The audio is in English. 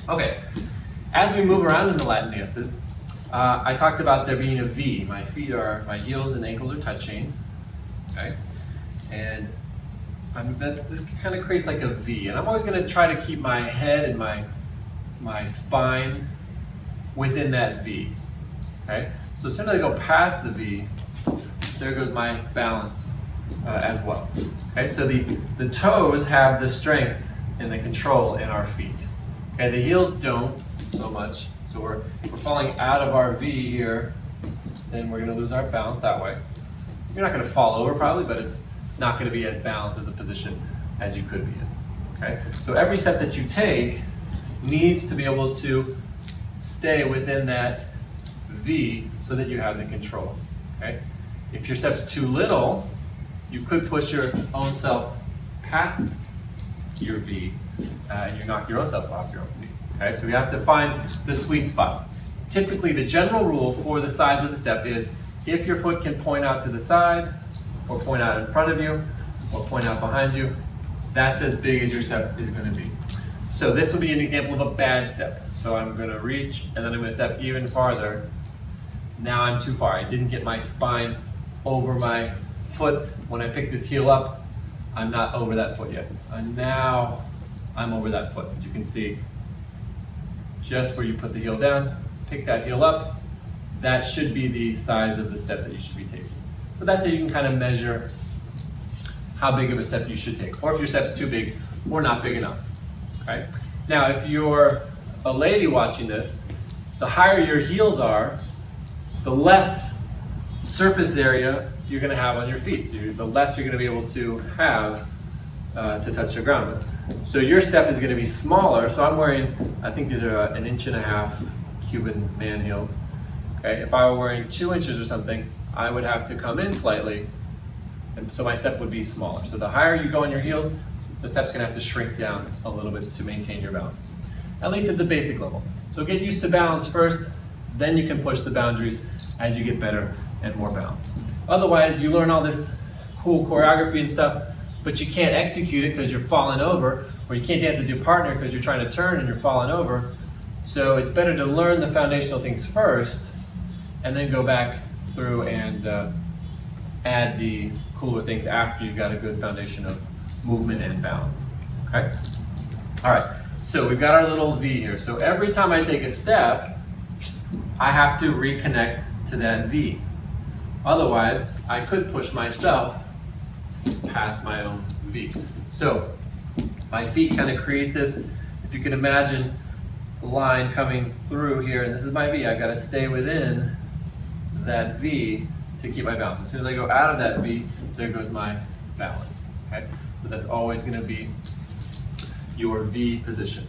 Okay, as we move around in the Latin dances, I talked about there being a V. My heels and ankles are touching, okay? And this kind of creates like a V. And I'm always gonna try to keep my head and my spine within that V, okay? So as soon as I go past the V, there goes my balance as well. Okay, so the toes have the strength and the control in our feet. Okay, the heels don't so much. So if we're falling out of our V here, then we're going to lose our balance that way. You're not going to fall over probably, but it's not going to be as balanced as a position as you could be in. Okay, so every step that you take needs to be able to stay within that V so that you have the control. Okay, if your step's too little, you could push your own self past your V and you knock your own self off your own V. Okay, so we have to find the sweet spot. Typically, the general rule for the size of the step is if your foot can point out to the side, or point out in front of you, or point out behind you, that's as big as your step is going to be. So this would be an example of a bad step. So I'm going to reach, and then I'm going to step even farther. Now I'm too far. I didn't get my spine over my foot. When I pick this heel up, I'm not over that foot yet. And now I'm over that foot. As you can see, just where you put the heel down, pick that heel up, that should be the size of the step that you should be taking. So that's how you can kind of measure how big of a step you should take, or if your step's too big or not big enough. Okay? Now, if you're a lady watching this, the higher your heels are, the less surface area you're going to have on your feet. So the less you're going to be able to have to touch the ground with. So your step is going to be smaller. So I'm wearing, I think these are 1.5 inch Cuban man heels. Okay, if I were wearing 2 inches or something, I would have to come in slightly, and so my step would be smaller. So the higher you go on your heels, the step's going to have to shrink down a little bit to maintain your balance, at least at the basic level. So get used to balance first, then you can push the boundaries as you get better and more balanced. Otherwise, you learn all this cool choreography and stuff, but you can't execute it because you're falling over, or you can't dance with your partner because you're trying to turn and you're falling over. So it's better to learn the foundational things first, and then go back through and add the cooler things after you've got a good foundation of movement and balance. Okay? All right, so we've got our little V here. So every time I take a step, I have to reconnect to that V. Otherwise, I could push myself past my own V. So my feet kind of create this, if you can imagine, line coming through here, and this is my V. I've got to stay within that V to keep my balance. As soon as I go out of that V, there goes my balance. Okay? So that's always going to be your V position.